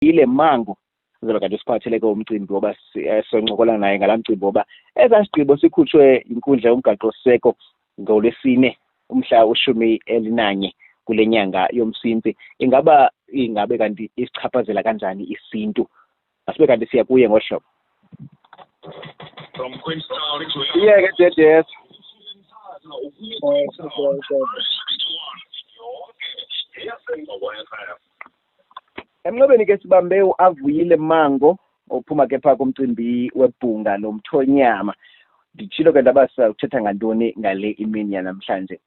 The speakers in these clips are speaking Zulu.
yile mango sizobe kanti siphatheleke umcimbi woba soncokola naye ngala mcimbi woba ezasigqibo sikhutshwe inkundla yomgaqo-siseko ngoLwesine umhla u-11 kule nyanga yomSintsi. Ingabe kanti isichaphazela kanjani isintu? Asibe kanti siya kuye ngohlobo. From Queenstown to Ke Jedes. Emnqobeni ke sibambe uAvuyile Mango ophuma ke phaa kumcimbi webhunga lomthonyama. Nditshilo ke ndabasa uthetha ngantoni ngale imini yanamhlanje.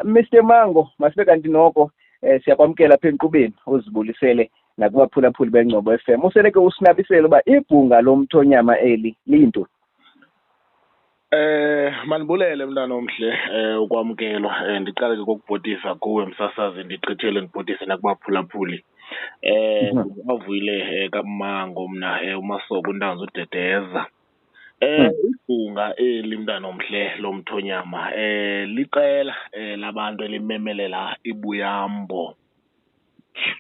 Mr Mango, masibe kanti noko siyakwamkela apha enkqubeni uzibulisele nakubaphulaphuli beNgcobo FM. Useleke usinabisele uba ibhunga lomthonyama eli liyintoni? Manibulele mntana omhle ukwamkelwa. Ndiqale ke kokubhotisa kuwe msasazi, ndigqithele ndibhotise nakubaphulaphuli. Avuyile kaMango mna uMasoko uNtanzi uDedeza. Ibhunga eli mntana omhle lomthonyama liqela labantu elimemelela ibuyambo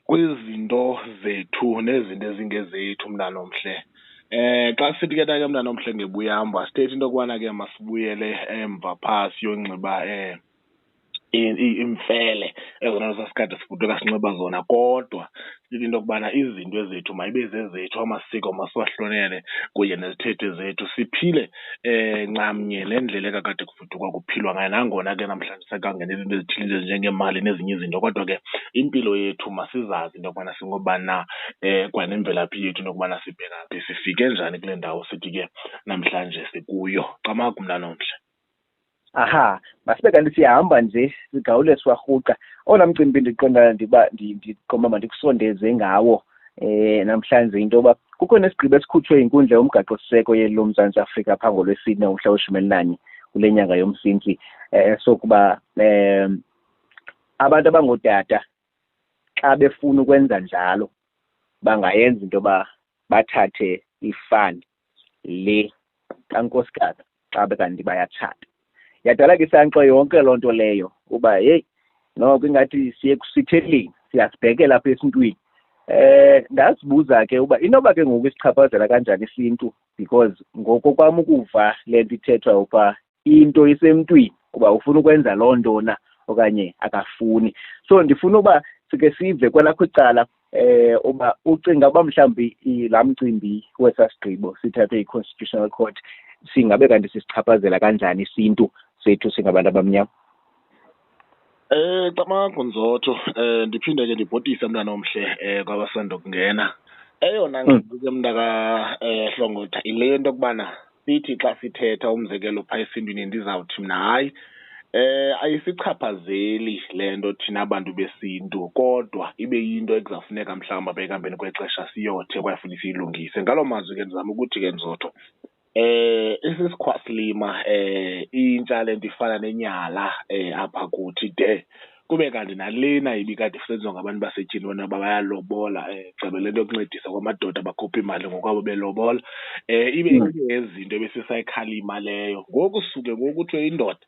kwizinto zethu nezinto ezingezethu mntana omhle. Xa sithi ke ke mntana omhle ngebuyambo asithethi into yokubana ke masibuyele emva phasi yonxiba imfele ezona nto sasikade sifuduka sinxiba zona, kodwa sithi into yokubana izinto ezethu mayibe zezethu, amasiko masiwahlonele kunye nezithethe zethu, siphile nxamnye le ndlela ekakade kufudukwa kuphilwa ngayo. Nangona ke namhlanje sekangenela into ezithile njengemali nezinye izinto, kodwa ke impilo yethu masizazi into yokubana singobani na, kwanemvelaphi yethu into yokubana sibheka phi, sifike njani kule ndawo sithi ke namhlanje sikuyo. Camagu mntana omhle. Aha, masibe kanti siyahamba nje sigawule siwarhuqa. Ola mcimbi ndiqonda ndiqomba mandikusondeze ngawo namhlanje into yoba kukho nesigqibo esikhutshwe inkundla yomgaqo-siseko yeli loMzantsi Afrika phaa ngoLwesine umhla we-11 kule nyanga yomSintsi, sokuba abantu abangootata xa befuna ukwenza njalo bangayenza into yoba bathathe ifani le kankosikazi xa bekanti bayatshata. Yadala ke sanxa yonke loo nto leyo uba heyi noko ingathi siye kusitheleni, siyasibhekela apha esintwini. Ndazibuza ke uba inoba ke ngoku isichaphazela kanjani isintu, because ngokokwam ukuva le nto ithethwa uba into isemntwini uba ufuna ukwenza loo nto na okanye akafuni. So ndifuna uba sike sive kwelakho icala uba ucinga uba mhlawumbi laa mcimbi wesasigqibo sithathwe yi-Constitutional Court singabe kanti sisichaphazela kanjani isintu sethu singabantu abamnyama. Camagu Nzotho, ndiphinde ke ndibhotise mntana omhle kwabasanda kungena. Eyona ngxaki ke mntaka Hlongotha ile nto yokubana sithi xa sithetha umzekelo phaa esintwini ndizawuthi mna hayi ayisichaphazeli le nto thina abantu besintu, kodwa ibe yinto ekuzawufuneka mhlawumbi apha ekuhambeni kwexesha siyothe kwayafuna siyilungise. Ngaloo mazwi ke ndizama ukuthi ke Nzotho, isisikhwasilima intsha le nto ifana nenyala apha kuthi de kube kanti nalena ibikade isenziwa ngabantu basetyhini bona bayalobola, gqebe le nto yokuncedisa kwamadoda bakhupha imali ngokwabo belobola, ibe yezinto ebesisayikhalima leyo. Ngoku suke ngoku kuthiwe indoda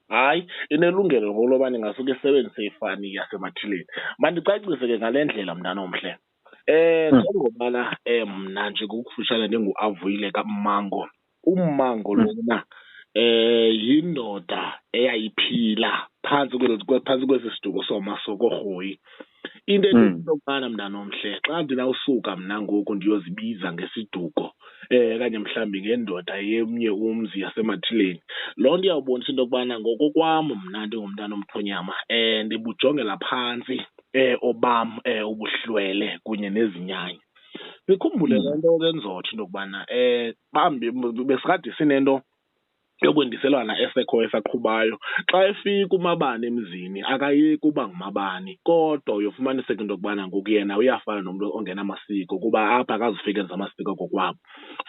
hayi inelungelo ngolobana ingasuke isebenzise ifani yasemathileni. Mandicacise ke ngale ndlela mntana omhle. Njengobana mna nje ngokufutshane ndinguAvuyile kaMango. Ummango lona yindoda eyayiphila phantsi kwesi siduko soomasokorhoyi. Into etokubana mntana omhle, xa ndinawusuka mna ngoku ndiyozibiza ngesiduko okanye mhlawumbi ngendoda yemnye umzi yasemathileni, loo nto iyawubonisa into yokubana ngokokwam mna ndingumntana omthonyama ndibujongela phantsi obam ubuhlwele kunye nezinyanya. Sikhumbule le nto ke Nzotho into yokubana bambi besikade sinento yokwendiselwana esekhoyo esaqhubayo. Xa efika umabani emzini akayeki uba ngumabani, kodwa uyofumaniseka into yokubana ngoku yena uyafana nomntu ongenamasiko kuba apha akazufika enza amasiko kokwabo,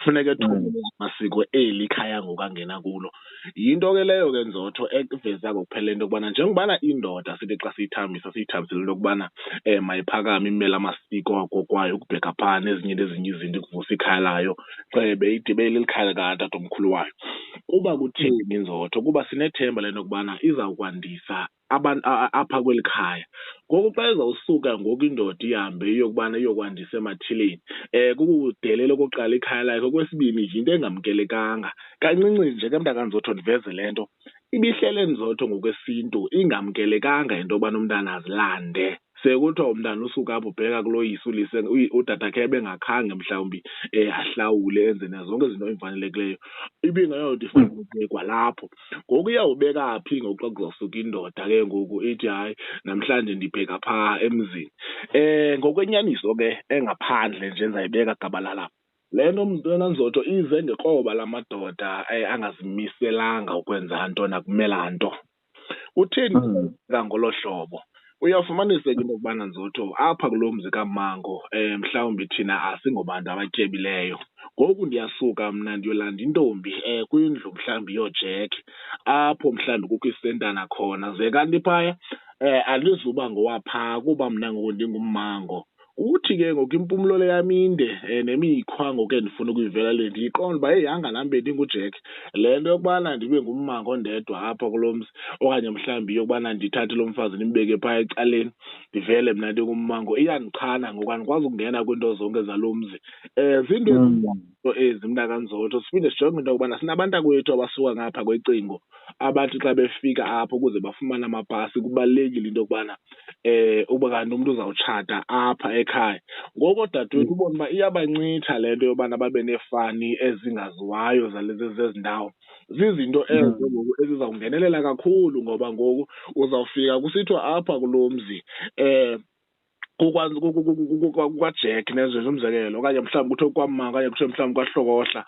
funeka ethumele amasiko eli khaya ngoku angena kulo. Yinto ke leyo ke Nzotho eveza ngokuphelele into yokubana njengobana indoda sithi xa siyithambisile into yokubana mayiphakame imele amasiko akokwayo, ukubheka phaa nezinye izinto ikuvusa ikhaya layo, cebe idibele likhaya likatatomkhulu wayo. Kuba kutheni Nzotho? Kuba sinethemba lento yokubana izawukwandisa abantu apha kweli khaya. Ngoku xa izawusuka ngoku indoda ihambe iyokubana iyokwandisa emathileni, kukudelela okokuqala ikhaya lakhe. Okwesibini nje into engamkelekanga kancinci nje ke mntakanzotho ndiveze le nto, ibihlele nzotho ngokwesintu ingamkelekanga into yobana umntana azilande. Sekuthiwa umntana usuka apho ubheka kuloyise ulise utatakhe ebengakhange mhlawumbi ahlawule enze nazo zonke izinto ezifanelekileyo, ibingayonto ifaneleke kwalapho. Ngoku iyawubeka phi ngoku xa kuzawusuka indoda ke ngoku ithi hayi namhlanje ndibheka phaa emzini. Ngokwenyaniso ke engaphandle nje ndizayibeka gabalala, le nto mntananzotho ize ngekroba lamadoda angazimiselanga ukwenza nto nakumela nto. Utheni ngolo hlobo? Uyawufumaniseka into yokubana nzotho apha kulo mzi kaMango mhlawumbi thina asingobantu abatyebileyo. Ngoku ndiyasuka mna ndiyolanda intombi kwindlu mhlawumbi yoJack apho mhlawumbi kukho isentana khona, ze kanti phaya alizuba ngowaphaa kuba mna ngoku ndingummango. Uthi ke ngoku impumlo le yam inde nemikhwa ngoku endifuna ukuyivela le ndiyiqonda uba yanga nam bendinguJack. Le nto yokubana ndibe ngummango ndedwa apha kulo mzi, okanye mhlawumbi yokubana ndithathe lo mfazi ndimbeke phaa ecaleni ndivele mna ndingummango, iyandichana ngoku andikwazi ukungena kwiinto zonke zalo mzi. Zinto ezi mntakanzotho. Siphinde sijonge into yokubana sinabantakwethu abasuka ngapha kwecingo abathi xa befika apho ukuze bafumane amapasi kubalulekile into yokubana uba kanti umntu uzawutshata apha ekhaya. Ngoko dadewethu ubona uba iyabancitha le nto yobana babe neefani ezingaziwayo zezi ndawo. Zizinto ezo ngoku ezizawungenelela kakhulu, ngoba ngoku uzawufika kusithiwa apha kulo mzi kukaJack nezenje umzekelo, okanye mhlawumbi kuthiwe kwaMama okanye kuthiwe mhlawumbi kwaHlokohla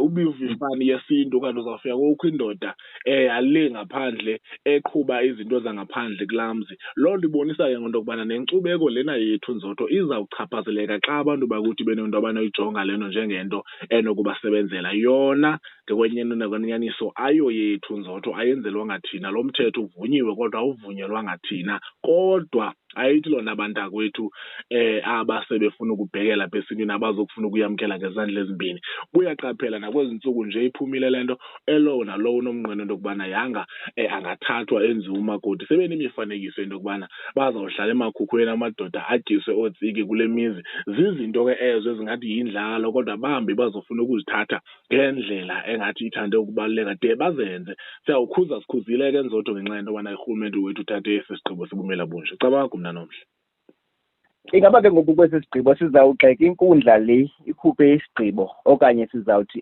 ubiva ifani yesintu, kanti uzawufika kukho indoda yale ngaphandle eqhuba izinto zangaphandle kulaa mzi. Loo nto ibonisa ke into yokubana nenkcubeko lena yethu nzotho izawuchaphazeleka xa abantu bakuthi benento abanoyijonga le nto njengento enokubasebenzela. Yona ngokwenyaniso ayo yethu nzotho, ayenzelwanga thina. Lo mthetho uvunyiwe kodwa awuvunyelwanga thina, kodwa ayithi loo nto abantakwethu abasebefuna ukubhekela apha esintwini abazokufuna ukuyamkela ngezandla ezimbini. Buyaqaphela nakwezi ntsuku nje iphumile le nto, elowo nalowo unomnqweno into yokubana yanga angathathwa enziwe umakoti. Sebenemifanekiso into yokubana bazawuhlala emakhukhweni amadoda atyiswe ootsiki kule mizi. Zizinto ke ezo ezingathi yindlalo, kodwa bambi bazofuna ukuzithatha ngendlela engathi ithande ukubaluleka de bazenze. Siyawukhuza sikhuzile ke nzotho ngenxa yento yobana urhulumente wethu uthathe esi sigqibo sibumela bunje. Cabanga mna nomhle. Ingaba ke ngoku kwesi sigqibo sizawugxeka inkundla le ikhuphe isigqibo, okanye sizawuthi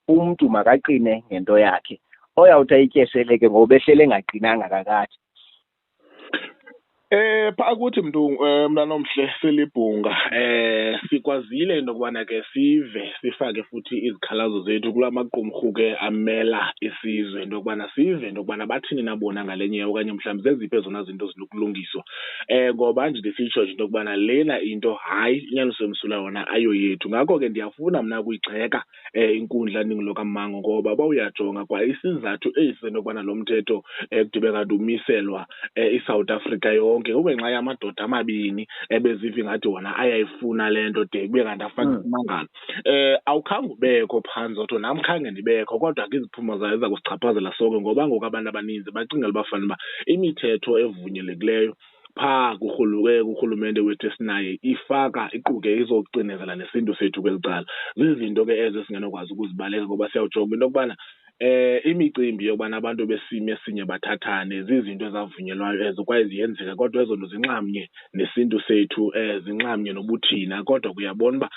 umntu makaqine ngento yakhe, oyawuthi ayityesheleke ngoba ehlele engaqinanga kakade? Phaa kuthi mna nomhle selibhunga sikwazile into yokubana ke sive sifake futhi izikhalazo zethu kula maqumrhu ke amela isizwe, into yokubana sive into yokubana bathini nabona ngalenye, okanye mhlawumbi zeziphi ezona zinto zinokulungiswa. Ngoba nje ndisitsho nje into yokubana lena into hayi inyaniso emsulwa yona ayo yethu. Ngakho ke ndiyafuna mna ukuyigxeka inkundla ndingilo kaMango, ngoba uba uyajonga kwa isizathu esi into yokubana lo mthetho kudube kanti umiselwa iSouth Africa yonke kungenxa yamadoda amabini ebeziva ingathi wona ayayifuna le nto de kube kanti afake imangalo. Awukhange ubekho phantsi nzotho, nam khange ndibekho, kodwa ke iziphumo zayo ziza kusichaphazela sonke, ngoba ngoku abantu abaninzi bacingela uba fanuba imithetho evunyelekileyo phaa kurhulumente wethu esinaye ifaka iquke izokucinezela nesintu sethu kweli cala. Zizinto ke ezo esingenokwazi ukuzibaleka, ngoba siyawujonga into yokubana imicimbi yokubana abantu besimo esinye bathathane zizinto ezavunyelwayo ezo kwaye ziyenzeka, kodwa ezo nto zinxamnye nesintu sethu, zinxamnye nobuthina. Kodwa kuyabona uba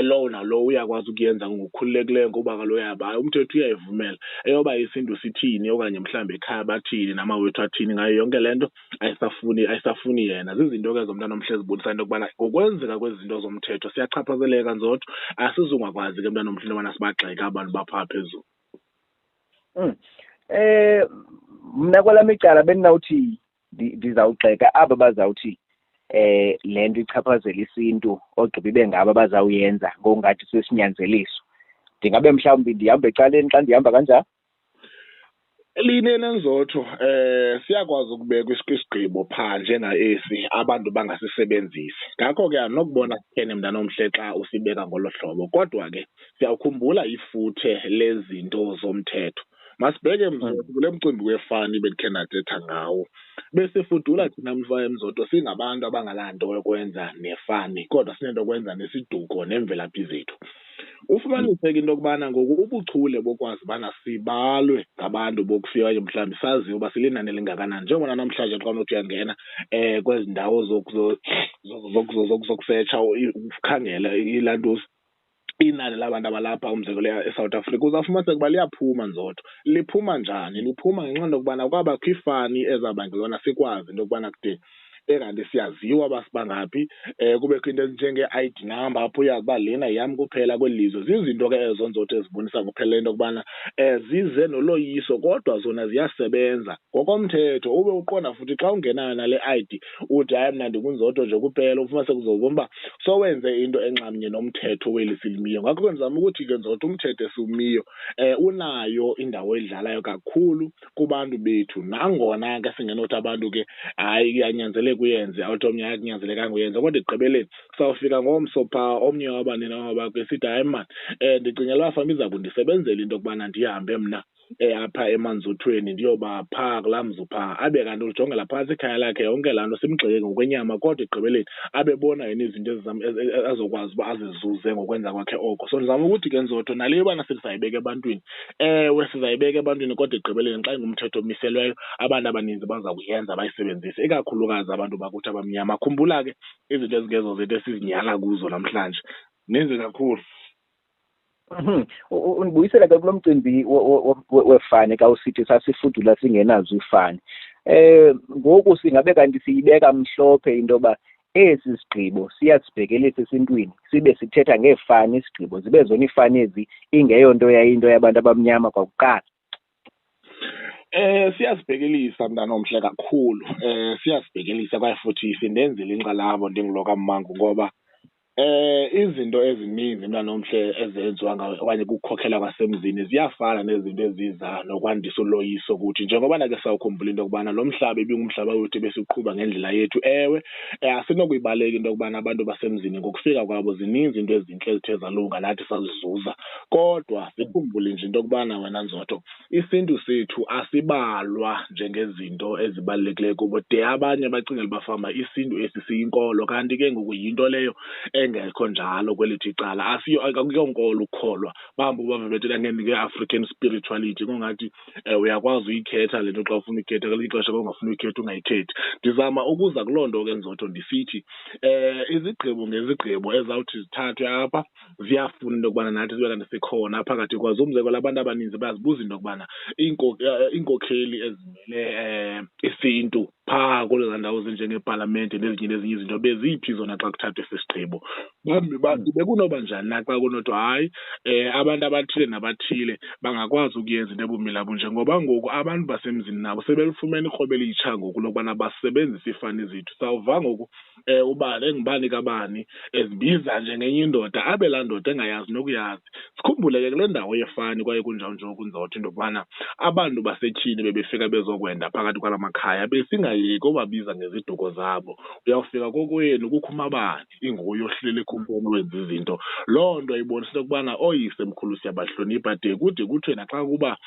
lowo nalowo uyakwazi ukuyenza ngokukhululekileyo, ngoba kaloku uyaba umthetho uyayivumela eyoba isintu sithini, okanye mhlawumbi ekhaya bathini, namawethu athini ngayo yonke le nto ayisafuni yena. Zizinto ke zomntana omhle ezibonisa into yokubana ngokwenzeka kwezi zinto zomthetho siyachaphazeleka nzotho. Asizungakwazi ke mntana omhle into yobana sibagxeka abantu baphaa phezulu. Mna kwelami icala bendinawuthi ndizawugxeka aba bazawuthi le nto ichaphazela isintu ogqiba ibe ngabo bazawuyenza ngokungathi sesinyanzeliso. Ndingabe mhlawumbi ndihamba ecaleni xa ndihamba kanjalo? Linene nzotho, siyakwazi ukubeka isigqibo phaa njengaesi abantu bangasisebenzisi. Ngakho ke andinokubona siphene mntana omhle xa usibeka ngolo hlobo, kodwa ke siyawukhumbula ifuthe lezinto zomthetho. Masibheke Mzoto kule mcimbi wefani bendikhe ndathetha ngawo. Besifudula thina mfana Mzoto singabantu abangalanto yokwenza nefani kodwa sinento kwenza nesiduko nemvelaphi zethu. Ufumaniseke into yokubana ngoku ubuchule bokwazi ubana sibalwe ngabantu bokufika mhlawumbi saziwe uba silinani elingakanani. Njengoba namhlanje xa unothi uyangena kwezi ndawo zokusetsha ukhangela ilantuza inani labantu abalapha umzekelo eSouth Africa, uzawufumaniseka ukuba liyaphuma Nzoto. Liphuma njani? Liphuma ngenxa yento yokubana kwabakho ifani ezabangela ubana sikwazi into yokubana kude kanti siyaziwa uba sibangaphi, kubekho into ezinjenge-ID number apho uyazi uba lena yam kuphela kweli lizwe. Zizinto ke ezo Nzoto ezibonisa ngokuphelele into yokubana zize noloyiso kodwa zona ziyasebenza ngokomthetho. Ube uqonda futhi xa ungenayo nale ID uthi hayi mna ndinguNzoto nje kuphela, ufumaniseke uzobona uba sowenze into enxamnye nomthetho weli silimiyo. Ngakho ke ndizama ukuthi ke Nzoto umthetho esiwumiyo unayo indawo edlalayo kakhulu kubantu bethu, nangona ke singenothi abantu ke hayi kuyanyanzeleka uyenze awuthi omnye hayi kunyanzelekanga uyenze, kodwa ekugqibeleni sawufika ngomso phaa omnye wabanina wabakho esithi hayi mani ndicingela uba fama iza kundisebenzela into yokubana ndihambe mna apha emanzothweni ndiyoba phaa kulaa mzi phaa, abe kanti ujongela phantsi ikhaya lakhe yonke laa nto simgxeke ngokwenyama kodwa ekugqibeleni abebona yena izinto azokwazi uba azizuze ngokwenza kwakhe oko. So ndizama ukuthi ke Nzoto nale yobana sizayibeka ebantwini, ewe sizayibeka ebantwini kodwa ekugqibeleni xa ingumthetho omiselweyo abantu abaninzi baza kuyenza bayisebenzise, ikakhulukazi abantu bakuthi abamnyama. Khumbula ke izinto ezingezo zethu esizinyala kuzo namhlanje ninzi kakhulu. Undibuyisela ke kulo mcimbi wefani ka usithi sasifudula singenazo ifani. Ngoku singabe kanti siyibeka mhlophe into yoba esi sigqibo siyasibhekelisa esintwini, sibe sithetha ngeefani isigqibo zibe zona iifani ezi ingeyonto yayinto yabantu abamnyama kwakuqala. Siyasibhekelisa mntana omhle kakhulu, siyasibhekelisa kwaye futhi sindenzile inkxalabo ndingulo kaMmango ngoba izinto ezininzi mntana omhle ezenziwa okanye kukhokhela kwasemzini ziyafana nezinto eziza nokwandisa uloyiso kuthi. Njengoba ke sawukhumbula into yokubana lo mhlaba ibingumhlaba wethu besiqhuba ngendlela yethu. Ewe, asinokuyibaleka into yokubana abantu basemzini ngokufika kwabo zininzi into ezintle ezithe zalunga nathi sazizuza, kodwa sikhumbule nje into yokubana wena Nzoto isiNtu sethu asibalwa njengezinto ezibalulekileyo kubo de abanye bacingela uba fama isiNtu esi siyinkolo, kanti ke ngoku yinto leyo engekho njalo kwelithi icala. Akuyonkolo ukukholwa bambi bave bethetha nge-African spirituality kungathi uyakwazi uyikhetha le nto xa ufuna uyikhetha, kwelinye ixesha xa ungafuna uyikhetha ungayikhethi. Ndizama ukuza kuloo nto ke Nzoto ndisithi izigqibo ngezigqibo ezawuthi zithathwe apha ziyafuna into yokubana nathi sibe kanti sikhona phakathi kwazo. Umzekelo abantu abaninzi bayazibuza into yokubana iinkokheli ezimele isiNtu phaa kwezaa ndawo zinjengepalamente nezinye izinto beziphi zona xa kuthathwa esi sigqibo. Bambi bathi bekunoba njani na xa kunothi hayi abantu abathile nabathile bangakwazi ukuyenza into ebumila bunje, ngoba ngoku abantu basemzini nabo sebelifumene ikrobe elitsha ngoku lokubana basebenzise iifani zethu. Sawuva ngoku ubani engubani kabani ezibiza njengenye indoda abe laa ndoda engayazi nokuyazi. Sikhumbule ke kule ndawo yefani kwaye kunjalo nje kunzotho into yokubana abantu basetyhini bebefika bezokwenda phakathi kwala makhaya besingayeki obabiza ngeziduko zabo. Uyawufika kokwenu kukho umabani inguye ohleli ekhumpeni wenza izinto. Loo nto ibonisa into yokubana ooyise mkhulu siyabahlonipha de kude kuthiwe naxa kuba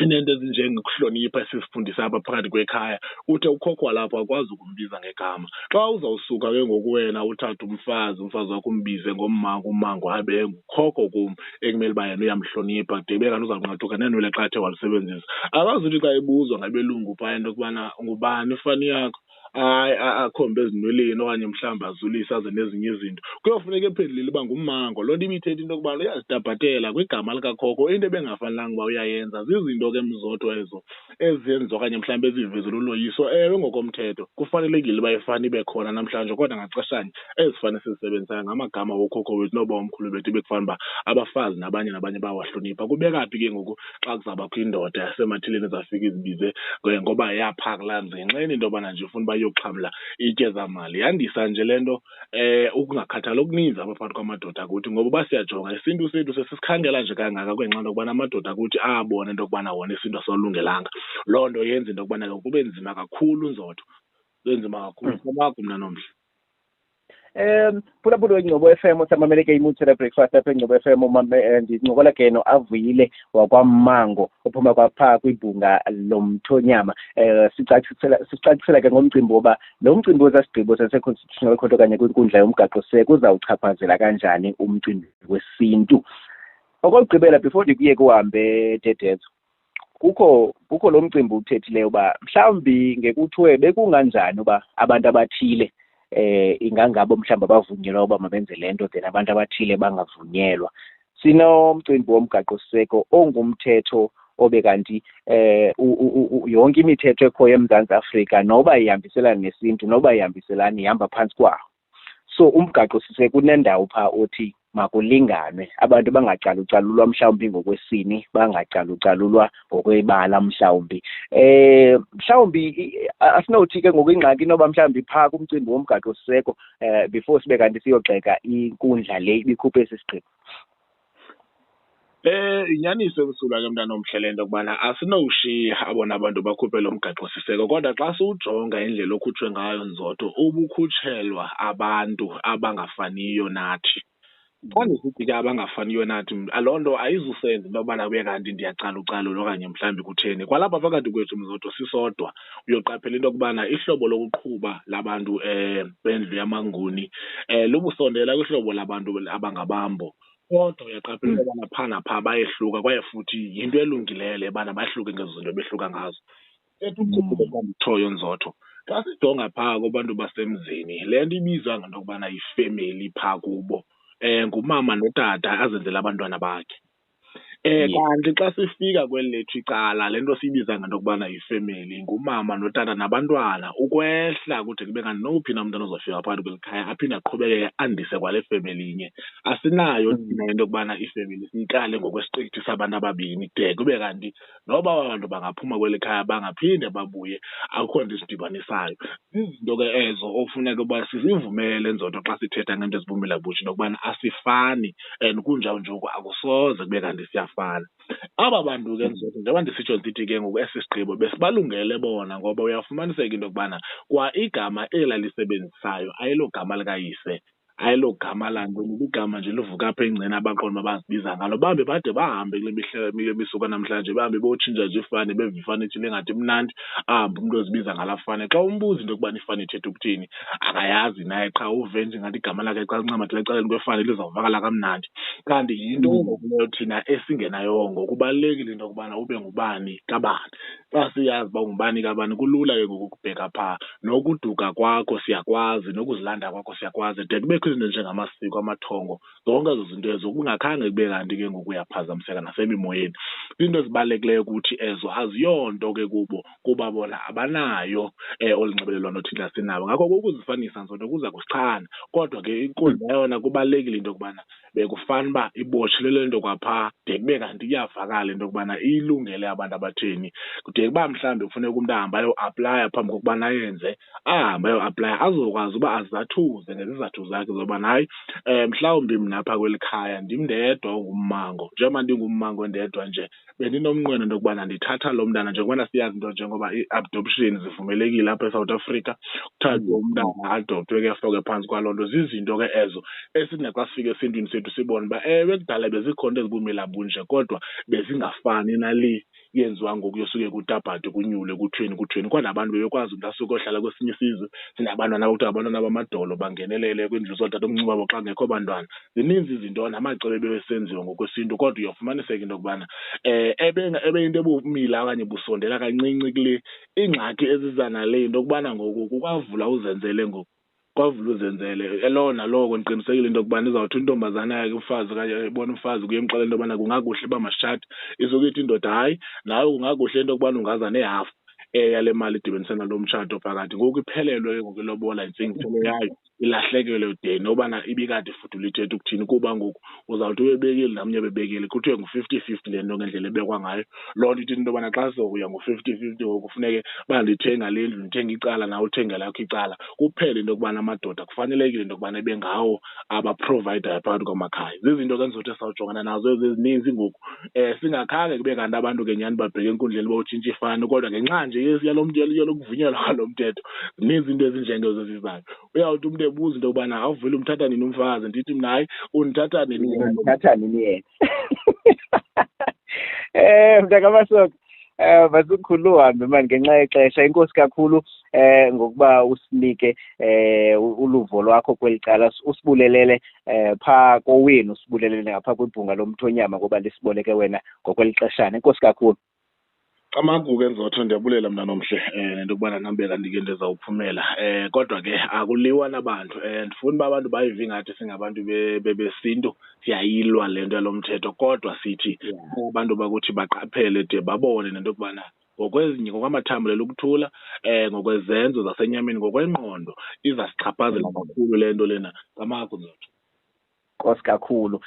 ineento ezinjengokuhlonipha esizifundisa apha phakathi kwekhaya, uthe ukhokho walapho akwazi ukumbiza ngegama. Xa uzawusuka ke ngoku wena uthathe umfazi wakho umbize ngommango, ummango abe ngukhokho kum ekumele uba yena uyamhlonipha de kanti uza kunqathuka nenwele xa athe walisebenzisa. Akazuthi xa ebuzwa ngabelungu phaya into yokubana ngubani ifani yakho, hayi akhombe ezinweleni okanye mhlawumbi azulise aze nezinye izinto, kuyofuneka ephendulile uba ngummango. Loo nto ibithetha into yokubana uyazitaphatela kwigama likakhokho into ebengafanelanga uba uyayenza. Zizinto ke Mzoto ezo ezenziwa okanye mhlawumbi ezivezela uloyiso. Ewe ngokomthetho kufanelekile uba ifani ibe khona namhlanje, kodwa ngaxeshanye ezifane sizisebenzisayo ngamagama wokhokho wethu noobawomkhulu bethu ebekufanele uba abafazi nabanye bawahlonipha. Kubeka phi ke ngoku xa kuzawubakho indoda yasemathileni ezafika izibize ngoba yaphaa kulaa mzi ngenxeni into yobana nje ufuna uba iyoxhamla ityezamali. Yandisa nje le nto ukungakhathali okuninzi apha phakathi kwamadoda akuthi, ngoba uba siyajonga isiNtu sethu sesikhangela nje kangaka kwenxa into yokubana amadoda akuthi abone into yokubana wona isiNtu asolungelanga. Loo nto yenza into yokubana kube nzima kakhulu Nzoto, kube nzima kakhulu. Kwabakho mna nomhle. phulaphula weNgcobo FM uSamameleke imuthela breakfast apha eNgcobo FM ndincokola ke noAvuyile wakwaMango ophuma kwapha kwibhunga lomthonyama. Sicacisela ke ngomcimbi woba lo mcimbi wezasigqibo sase-Constitutional Court okanye kwinkundla yomgaqo-seko uzawuchaphazela kanjani umcimbi wesintu. Okokugqibela before ndikuye kuhambe Dedezo, kukho lo mcimbi uthethileyo uba mhlawumbi ngekuthiwe bekunganjani uba abantu abathile ingangabo mhlawumbi abavunyelwa uba mabenze le nto then abantu abathile bangavunyelwa. Sinomcimbi womgaqo-seko ongumthetho obe kanti yonke imithetho ekhoyo eMzantsi Afrika noba ihambiselana nesintu noba ihambiselani ihamba phantsi kwawo. So umgaqo-seko unendawo phaa othi makulinganwe, abantu bangacalucalulwa mhlawumbi ngokwesini, bangacalucalulwa ngokwebala mhlawumbi. Mhlawumbi asinothi ke ngokwingxaki inoba mhlawumbi phaa kumcimbi womgaqo-seko before sibe kanti siyogxeka inkundla le ibikhuphe esi sigqibo. Inyaniso emsulwa ke mntana omhle le nto kubana asinowushiya abona abantu bakhuphe lo mgaqo-siseko, kodwa xa siwujonga indlela okhutshwe ngayo Nzoto ubukhutshelwa abantu abangafaniyo nathi. Xa ndisithi ke abangafaniyo nathi, loo nto ayizusenza into yobana kube kanti ndiyacalucalula okanye mhlawumbi kutheni. Kwalapha phakathi kwethu Mzoto sisodwa uyoqaphela into yokubana ihlobo lokuqhuba labantu bendlu yamaNguni lubusondela kwihlobo labantu abangabambo. Kodwa uyaqaphela into yobana phaa naphaa bayehluka kwaye futhi yinto elungileyo le bana bahluke ngezo zinto behluka ngazo. Umcimbi kwanditshoyo Nzoto, xa sijonga phaa kubantu basemzini le nto ibizwa ngento yokubana yifemeli phaa kubo, ngumama notata azenzela abantwana bakhe. Kanti xa sifika kweli lethu icala le nto siyibiza ngento yokubana yifemeli ngumama notata nabantwana, ukwehla kude kube kanti nowuphi na umntana ozofika phakathi kweli khaya aphinde aqhubekeke andise kwale femeli inye. Asinayo thina into yokubana ifemeli siyikale ngokwesiqithi sabantu ababini de kube kanti noba abantu bangaphuma kweli khaya bangaphinde babuye, akukho nto isidibanisayo. Izinto ke ezo ofuneka uba sizivumele Nzoto xa sithetha ngento ezibumila butsha into yokubana asifani and kunjawunjoku akusoze kube kanti siyafana. Aba bantu ke Nzoto njengoba ndisitsho ndithi ke ngoku esi sigqibo besibalungele bona, ngoba uyafumaniseka into yokubana kwa igama elalisebenzisayo ayilogama likayise, ayilogama lantoni, ligama nje livuka apha engceni abaqondi bazibiza ngalo. Bambi bade bahambe kule mihla misuka namhlanje bahambe botshintsha nje ifani beva ifani ithile engathi mnandi, ahambe umntu ozibiza ngala fani. Xa umbuza into yokubana ifani ithetha ukuthini akayazi naye, qha uve nje ngathi igama lakhe xa lincamathela ecaleni kwefani lizawuvakala kamnandi. Kanti yinto ngokuleyo thina esingenayongo. Kubalulekile into yokubana ube ngubani kabani. Xa siyazi uba ungubani kabani kulula ke ngoku ukubheka phaa, nokuduka kwakho siyakwazi, nokuzilanda kwakho siyakwazi, de kubekho izinto njengamasiko, amathongo, zonke ezo zinto ezo kungakhange kube kanti ke ngoku uyaphazamiseka nasemimoyeni. Iinto ezibalulekileyo ukuthi ezo aziyonto ke kubo kuba bona abanayo olu nxibelelwano thina sinabo. Ngakho ukuzifanisa Nzoto kuza kusichana, kodwa ke inkundla yona kubalulekile into yokubana bekufana uba ibotshelelwe into kwaphaa de kube kanti iyavakala into yokubana ilungele abantu abatheni. Kude kuba mhlawumbi kufuneka umntu ahambe ayo-aplaya phambi kokubana ayenze, ahambe ayo-aplaya azokwazi uba azathuze ngezizathu zakhe zobana hayi mhlawumbi mna apha kweli khaya ndim ndedwa ongummango. Njengoba ndingummango ndedwa nje bendinomnqweno into yokubana ndithatha lo mntana, njengobana siyazi into njengoba ii-adoption zivumelekile apha eSouth Africa, kuthathwe umntana adoptwe ke afakwe phantsi kwaloo nto. Zizinto ke ezo esithi xa sifika esintwini sethu sibone uba ewe kudala bezikhona ezibumila bunje kodwa bezingafani nale yenziwa ngoku yosuke kutabhade kunyule kuthweni. Kodwa abantu bebekwazi umntu asuke ohlala kwesinye isizwe, sinabantwana kuthiwa abantwana bamadolo bangenelele kwindlu zootata omncinci babo xa kungekho bantwana. Zininzi izinto namacebo ebesenziwa ngokwesintu, kodwa uyofumaniseka into yokubana ebeyinto ebumila okanye busondela kancinci kule. Iingxaki eziza nale into yokubana ngoku kukwavula uzenzele ngoku, kwavula uzenzele elo naloko. Ndiqinisekile into yokubana izawuthi intombazana yakhe umfazi okanye ibona umfazi kuye emxelela into yobana kungakuhle uba masitshate, izokuthi indoda hayi nawe kungakuhle into yokubana ungaza nehafu yale mali idibanise nalo mtshato phakathi. Ngoku iphelelwe ke ngoku ilobola intsingiselo yayo, ilahlekelwe de nobana ibikade ifudula ithetha ukuthini, kuba ngoku uzawuthi ubebekile namnye bebekile kuthiwe ngu-50-50 le nto ngendlela ebekwa ngayo. Loo nto ithi into yobana xa sizokuya ngu-50-50 ngoku kufuneke uba ndithenga le ndlu ndithenga icala nawe uthenge lakho icala. Kuphele into yokubana amadoda kufanelekile into yokubana ebe ngawo abaprovidayo phakathi kwamakhaya. Zizinto ke Nzoto esizawujongana nazo ezininzi ngoku. Singakhange kube kanti abantu ke nyhani babheke enkundleni bawutshintsha ifani, kodwa ngenxa nje yalo kuvunyelwa kwalo mthetho zininzi izinto ezinjengezo zizayo. Uyawuthi umntu ebuza into yobana awuvele umthatha nini umfazi, ndithi mna hayi undithatha nini ndithatha nini yena. MntakaMasoka, masikhulu uhambe mani ngenxa yexesha. Inkosi kakhulu ngokuba usinike uluvo lwakho kweli cala, usibulelele phaa kowenu, usibulelele ngapha kwibhunga lomthonyama ngoba lisiboleke wena ngokweli xeshana. Inkosi kakhulu. Amagugu Nzotho, ndiyabulela mntanomhle nento yokubana nambe kanti ke ndizawuphumela kodwa ke akuliwa nabantu ndifuna uba abantu bayive ngathi singabantu besintu siyayilwa le nto yalo mthetho, kodwa sithi abantu bakuthi baqaphele de babone nento yokubana ngokwamathambulelo ukuthula ngokwezenzo zasenyameni, ngokwengqondo izasichaphazela kakhulu le nto lena. Ngamagugu Nzotho. Nkosi kakhulu.